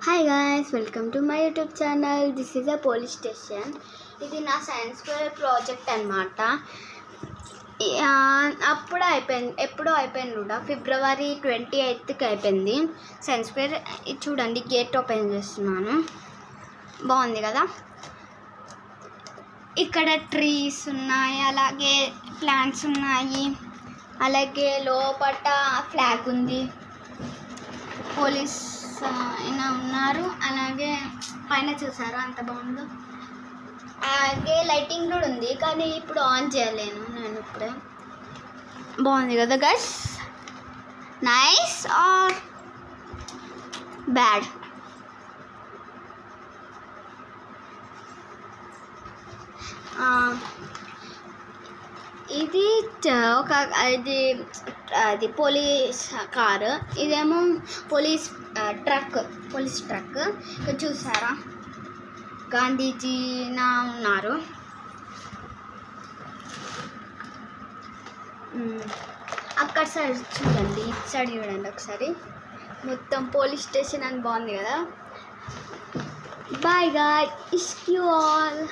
Hi guys, welcome to my YouTube channel. This is a police station. ఇది నా science fair project అనమాట. ఎప్పుడో అయిపోయింది కూడా, February 28th అయిపోయింది సైన్స్ ఫేర్. ఇది చూడండి, గేట్ ఓపెన్ చేస్తున్నాను. బాగుంది కదా. ఇక్కడ ట్రీస్ ఉన్నాయి, అలాగే ప్లాంట్స్ ఉన్నాయి, అలాగే లోపట ఫ్లాగ్ ఉంది, పోలీస్ అయినా ఉన్నారు, అలాగే పైన చూసారా అంత బాగుందో. అలాగే లైటింగ్ కూడా ఉంది, కానీ ఇప్పుడు ఆన్ చేయలేను నేను ఇప్పుడే. బాగుంది కదా గైస్, నైస్ ఆర్ బ్యాడ్? ఇది అది పోలీస్ కారు, ఇదేమో పోలీస్ ట్రక్. ఇక్కడ చూసారా, గాంధీజీ ఉన్నారు. అక్కడ సైడ్ చూడండి, ఇటు సైడ్ చూడండి ఒకసారి. మొత్తం పోలీస్ స్టేషన్ అని బాగుంది కదా. బాయ్ గాయ్స్, ఇష్క్ యూ ఆల్.